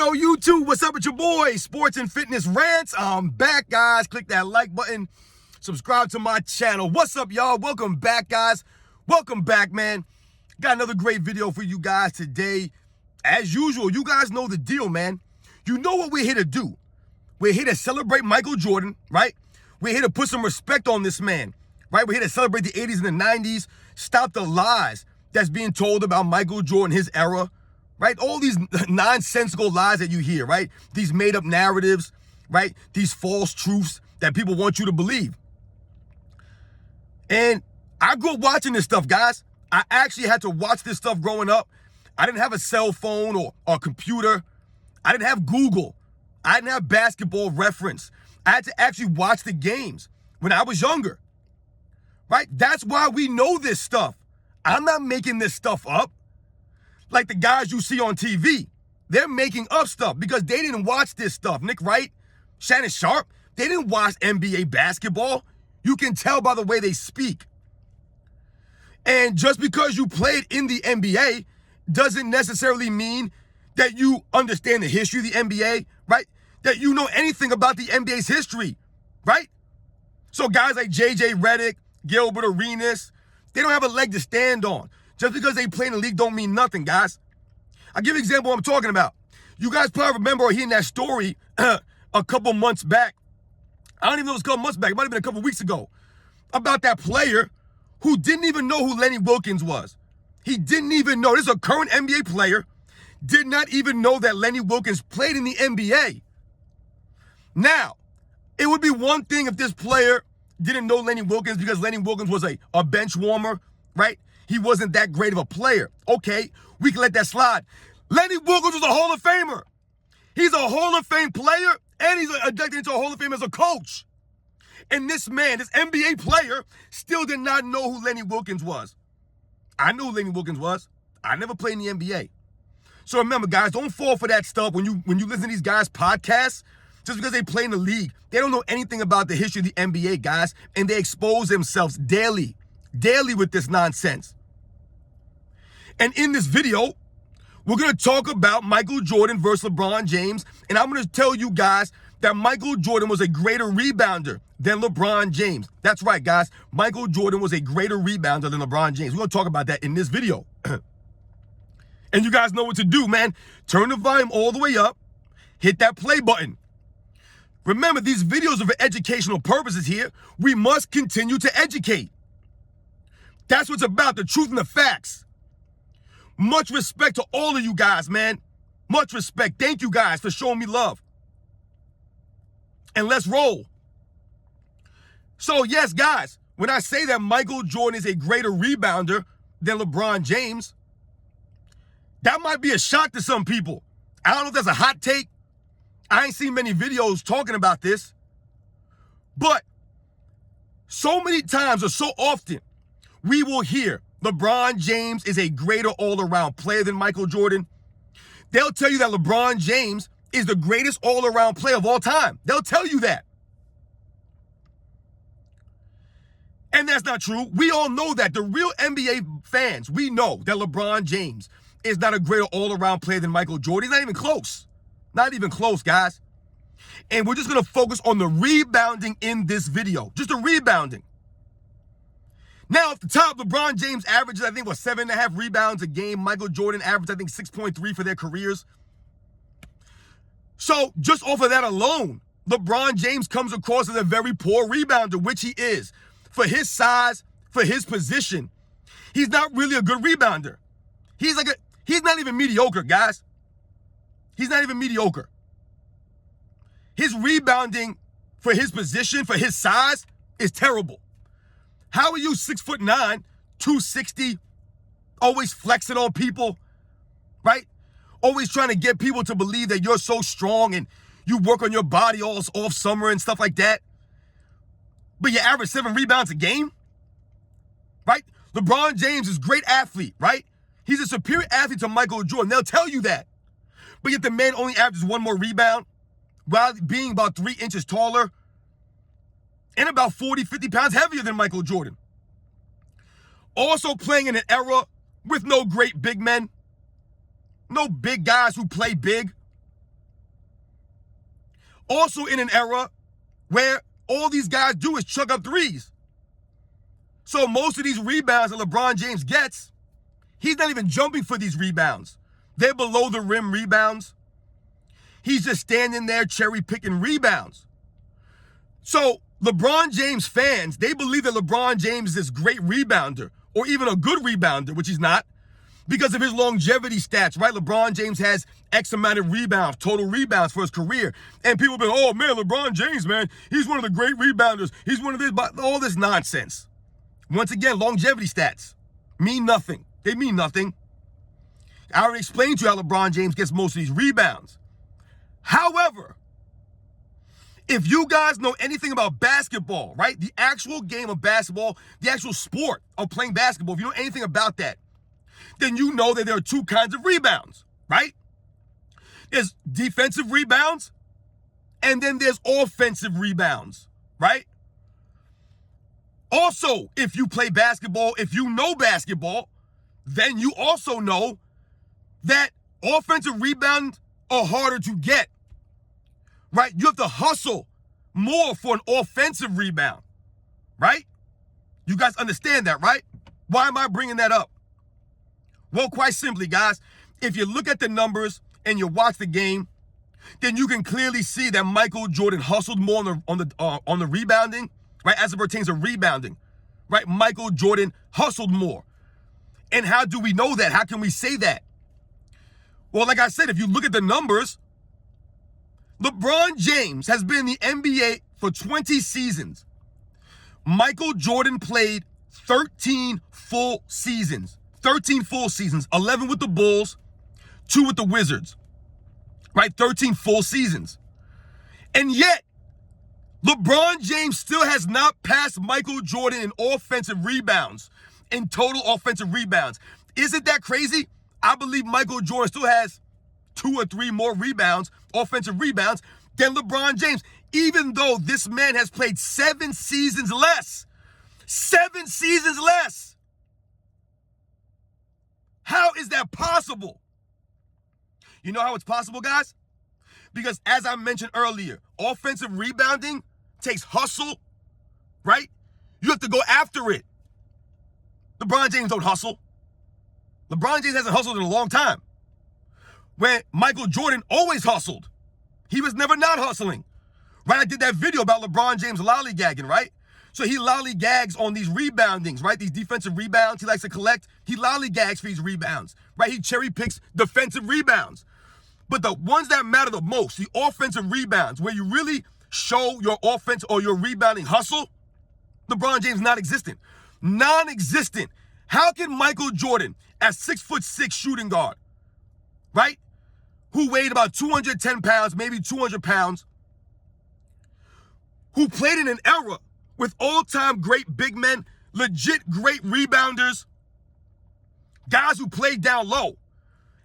Yo, YouTube, what's up with your boy? Sports and Fitness Rants. I'm back, guys. Click that like button. Subscribe to my channel. What's up, y'all? Welcome back, guys. Welcome back, man. Got another great video for you guys today. As usual, you guys know the deal, man. You know what we're here to do. We're here to celebrate Michael Jordan, right? We're here to put some respect on this man, right? We're here to celebrate the 80s and the 90s. Stop the lies that's being told about Michael Jordan, his era. Right? All these nonsensical lies that you hear, right? These made-up narratives, right? These false truths that people want you to believe. And I grew up watching this stuff, guys. I actually had to watch this stuff growing up. I didn't have a cell phone or a computer. I didn't have Google. I didn't have Basketball Reference. I had to actually watch the games when I was younger, right? That's why we know this stuff. I'm not making this stuff up. Like the guys you see on TV, they're making up stuff because they didn't watch this stuff. Nick Wright, Shannon Sharp, they didn't watch NBA basketball. You can tell by the way they speak. And just because you played in the NBA doesn't necessarily mean that you understand the history of the NBA, right? That you know anything about the NBA's history, right? So guys like J.J. Redick, Gilbert Arenas, they don't have a leg to stand on. Just because they play in the league don't mean nothing, guys. I'll give you an example of what I'm talking about. You guys probably remember hearing that story a couple months back. I don't even know if it was a couple months back. It might have been a couple weeks ago. About that player who didn't even know who Lenny Wilkens was. He didn't even know. This is a current NBA player. Did not even know that Lenny Wilkens played in the NBA. Now, it would be one thing if this player didn't know Lenny Wilkens because Lenny Wilkens was a bench warmer, right? He wasn't that great of a player. Okay, we can let that slide. Lenny Wilkens was a Hall of Famer. He's a Hall of Fame player, and he's inducted into a Hall of Fame as a coach. And this man, this NBA player, still did not know who Lenny Wilkens was. I knew who Lenny Wilkens was. I never played in the NBA. So remember, guys, don't fall for that stuff when you listen to these guys' podcasts. Just because they play in the league, they don't know anything about the history of the NBA, guys, and they expose themselves daily with this nonsense. And in this video, we're going to talk about Michael Jordan versus LeBron James. And I'm going to tell you guys that Michael Jordan was a greater rebounder than LeBron James. That's right, guys. Michael Jordan was a greater rebounder than LeBron James. We're going to talk about that in this video. And you guys know what to do, man. Turn the volume all the way up. Hit that play button. Remember, these videos are for educational purposes here. We must continue to educate. That's what's about, the truth and the facts. Much respect to all of you guys, man. Much respect. Thank you guys for showing me love. And let's roll. So yes, guys, when I say that Michael Jordan is a greater rebounder than LeBron James, that might be a shock to some people. I don't know if that's a hot take. I ain't seen many videos talking about this. But so many times or so often, we will hear LeBron James is a greater all-around player than Michael Jordan. They'll tell you that LeBron James is the greatest all-around player of all time. They'll tell you that. And that's not true. We all know that. The real NBA fans, we know that LeBron James is not a greater all-around player than Michael Jordan. He's not even close. Not even close, guys. And we're just going to focus on the rebounding in this video. Just the rebounding. Now, at the top, LeBron James averages, I think, 7.5 rebounds a game. Michael Jordan averaged, I think, 6.3 for their careers. So, just off of that alone, LeBron James comes across as a very poor rebounder, which he is. For his size, for his position, he's not really a good rebounder. He's not even mediocre, guys. He's not even mediocre. His rebounding for his position, for his size, is terrible. How are you 6'9", 260, always flexing on people, right? Always trying to get people to believe that you're so strong and you work on your body all off summer and stuff like that. But you average 7 rebounds a game, right? LeBron James is a great athlete, right? He's a superior athlete to Michael Jordan. They'll tell you that. But yet the man only averages 1 more rebound while being about 3 inches taller and about 40, 50 pounds heavier than Michael Jordan. Also playing in an era with no great big men. No big guys who play big. Also in an era where all these guys do is chuck up threes. So most of these rebounds that LeBron James gets, he's not even jumping for these rebounds. They're below the rim rebounds. He's just standing there cherry picking rebounds. So LeBron James fans, they believe that LeBron James is this great rebounder or even a good rebounder, which he's not, because of his longevity stats, right? LeBron James has X amount of rebounds, total rebounds for his career. And people have been, oh man, LeBron James, man, he's one of the great rebounders. He's one of this, but all this nonsense. Once again, longevity stats mean nothing. They mean nothing. I already explained to you how LeBron James gets most of these rebounds. However, if you guys know anything about basketball, right? The actual game of basketball, the actual sport of playing basketball, if you know anything about that, then you know that there are two kinds of rebounds, right? There's defensive rebounds, and then there's offensive rebounds, right? Also, if you play basketball, if you know basketball, then you also know that offensive rebounds are harder to get, right? You have to hustle more for an offensive rebound, right? You guys understand that, right? Why am I bringing that up? Well, quite simply, guys, if you look at the numbers and you watch the game, then you can clearly see that Michael Jordan hustled more on the rebounding, right? As it pertains to rebounding, right? Michael Jordan hustled more. And how do we know that? How can we say that? Well, like I said, if you look at the numbers, LeBron James has been in the NBA for 20 seasons. Michael Jordan played 13 full seasons. 13 full seasons, 11 with the Bulls, 2 with the Wizards, right? 13 full seasons. And yet, LeBron James still has not passed Michael Jordan in offensive rebounds, in total offensive rebounds. Isn't that crazy? I believe Michael Jordan still has 2 or 3 more rebounds, offensive rebounds, than LeBron James, even though this man has played 7 seasons less. 7 seasons less. How is that possible? You know how it's possible, guys? Because as I mentioned earlier, offensive rebounding takes hustle, right? You have to go after it. LeBron James don't hustle. LeBron James hasn't hustled in a long time. When Michael Jordan always hustled. He was never not hustling. Right? I did that video about LeBron James lollygagging, right? So he lollygags on these reboundings, right? These defensive rebounds he likes to collect. He lollygags for these rebounds, right? He cherry picks defensive rebounds. But the ones that matter the most, the offensive rebounds, where you really show your offense or your rebounding hustle, LeBron James non-existent. Non-existent. How can Michael Jordan, at 6'6" shooting guard, right? Who weighed about 210 pounds, maybe 200 pounds, who played in an era with all-time great big men, legit great rebounders, guys who played down low.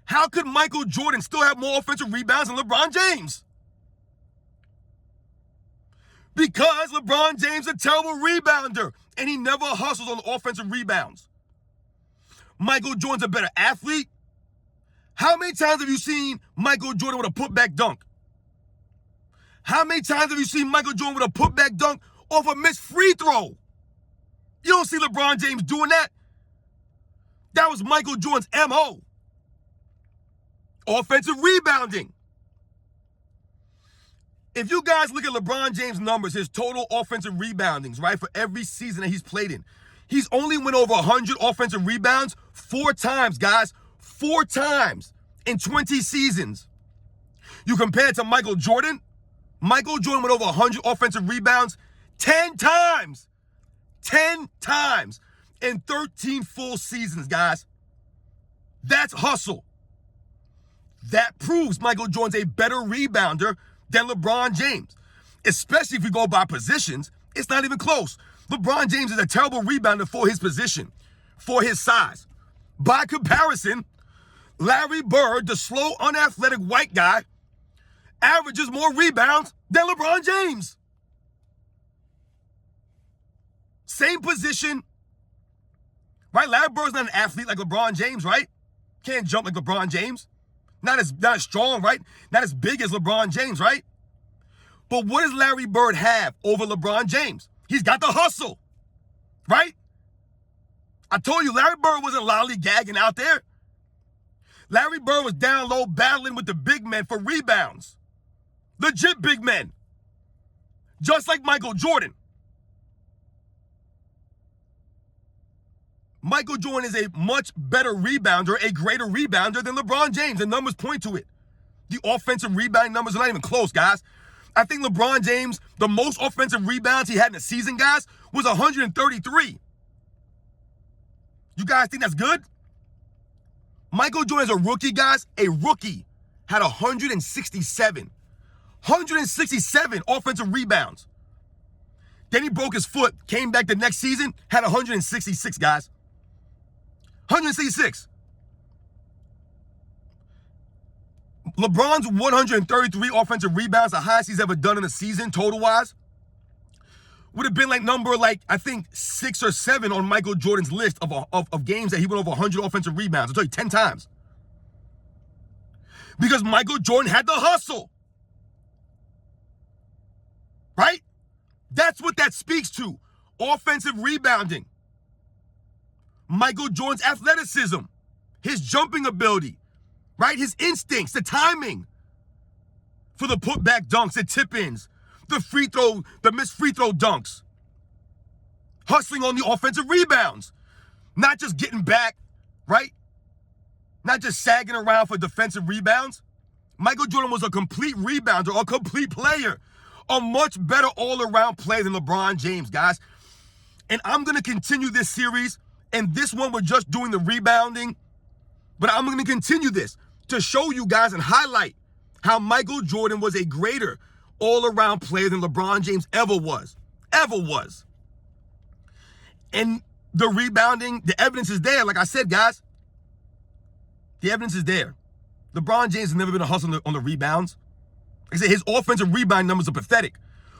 How could Michael Jordan still have more offensive rebounds than LeBron James? Because LeBron James is a terrible rebounder, and he never hustles on the offensive rebounds. Michael Jordan's a better athlete. How many times have you seen Michael Jordan with a putback dunk? How many times have you seen Michael Jordan with a putback dunk off a missed free throw? You don't see LeBron James doing that. That was Michael Jordan's MO. Offensive rebounding. If you guys look at LeBron James' numbers, his total offensive reboundings, right, for every season that he's played in, he's only went over 100 offensive rebounds 4 times, guys. 4 times in 20 seasons. You compare it to Michael Jordan. Michael Jordan went over 100 offensive rebounds 10 times. 10 times in 13 full seasons, guys. That's hustle. That proves Michael Jordan's a better rebounder than LeBron James. Especially if we go by positions, it's not even close. LeBron James is a terrible rebounder for his position, for his size. By comparison, Larry Bird, the slow, unathletic white guy, averages more rebounds than LeBron James. Same position, right? Larry Bird's not an athlete like LeBron James, right? Can't jump like LeBron James. Not as strong, right? Not as big as LeBron James, right? But what does Larry Bird have over LeBron James? He's got the hustle, right? I told you, Larry Bird wasn't lollygagging out there. Larry Bird was down low battling with the big men for rebounds. Legit big men. Just like Michael Jordan. Michael Jordan is a much better rebounder, a greater rebounder than LeBron James. The numbers point to it. The offensive rebounding numbers are not even close, guys. I think LeBron James, the most offensive rebounds he had in a season, guys, was 133. You guys think that's good? Michael Jordan's a rookie, guys. A rookie had 167. 167 offensive rebounds. Then he broke his foot, came back the next season, had 166, guys. 166. LeBron's 133 offensive rebounds, the highest he's ever done in a season, total-wise, would have been I think 6 or 7 on Michael Jordan's list of games that he went over 100 offensive rebounds. I'll tell you 10 times. Because Michael Jordan had the hustle. Right? That's what that speaks to. Offensive rebounding. Michael Jordan's athleticism. His jumping ability. Right? His instincts, the timing. For the putback dunks, the tip-ins, the missed free throw dunks. Hustling on the offensive rebounds. Not just getting back, right? Not just sagging around for defensive rebounds. Michael Jordan was a complete rebounder, a complete player. A much better all-around player than LeBron James, guys. And I'm going to continue this series. And this one, we're just doing the rebounding. But I'm going to continue this to show you guys and highlight how Michael Jordan was a greater all-around player than LeBron James ever was. Ever was. And the rebounding, the evidence is there. Like I said, guys, the evidence is there. LeBron James has never been a hustler on the rebounds. Like I said, his offensive rebound numbers are pathetic.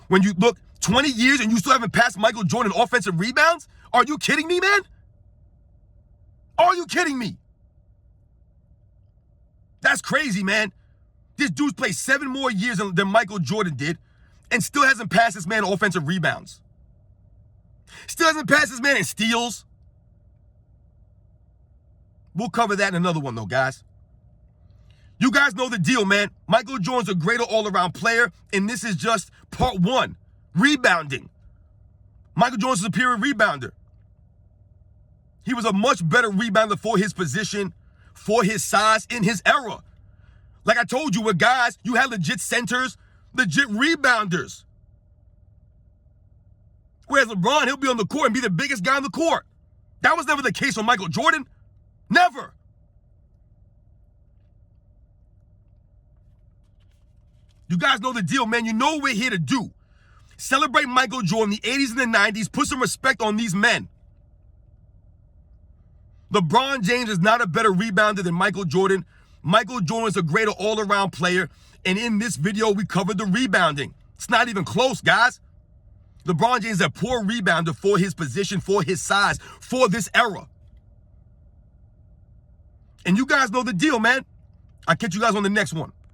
When you look 20 years and you still haven't passed Michael Jordan in offensive rebounds, are you kidding me, man? Are you kidding me? That's crazy, man. This dude's played 7 more years than Michael Jordan did and still hasn't passed this man in offensive rebounds. Still hasn't passed this man in steals. We'll cover that in another one, though, guys. You guys know the deal, man. Michael Jordan's a greater all-around player, and this is just part 1, rebounding. Michael Jordan's a superior rebounder. He was a much better rebounder for his position, for his size, in his era. Like I told you, with guys, you had legit centers, legit rebounders. Whereas LeBron, he'll be on the court and be the biggest guy on the court. That was never the case with Michael Jordan. Never. You guys know the deal, man. You know what we're here to do. Celebrate Michael Jordan, the 80s and the 90s. Put some respect on these men. LeBron James is not a better rebounder than Michael Jordan. Michael Jordan is a greater all-around player. And in this video, we covered the rebounding. It's not even close, guys. LeBron James is a poor rebounder for his position, for his size, for this era. And you guys know the deal, man. I'll catch you guys on the next one.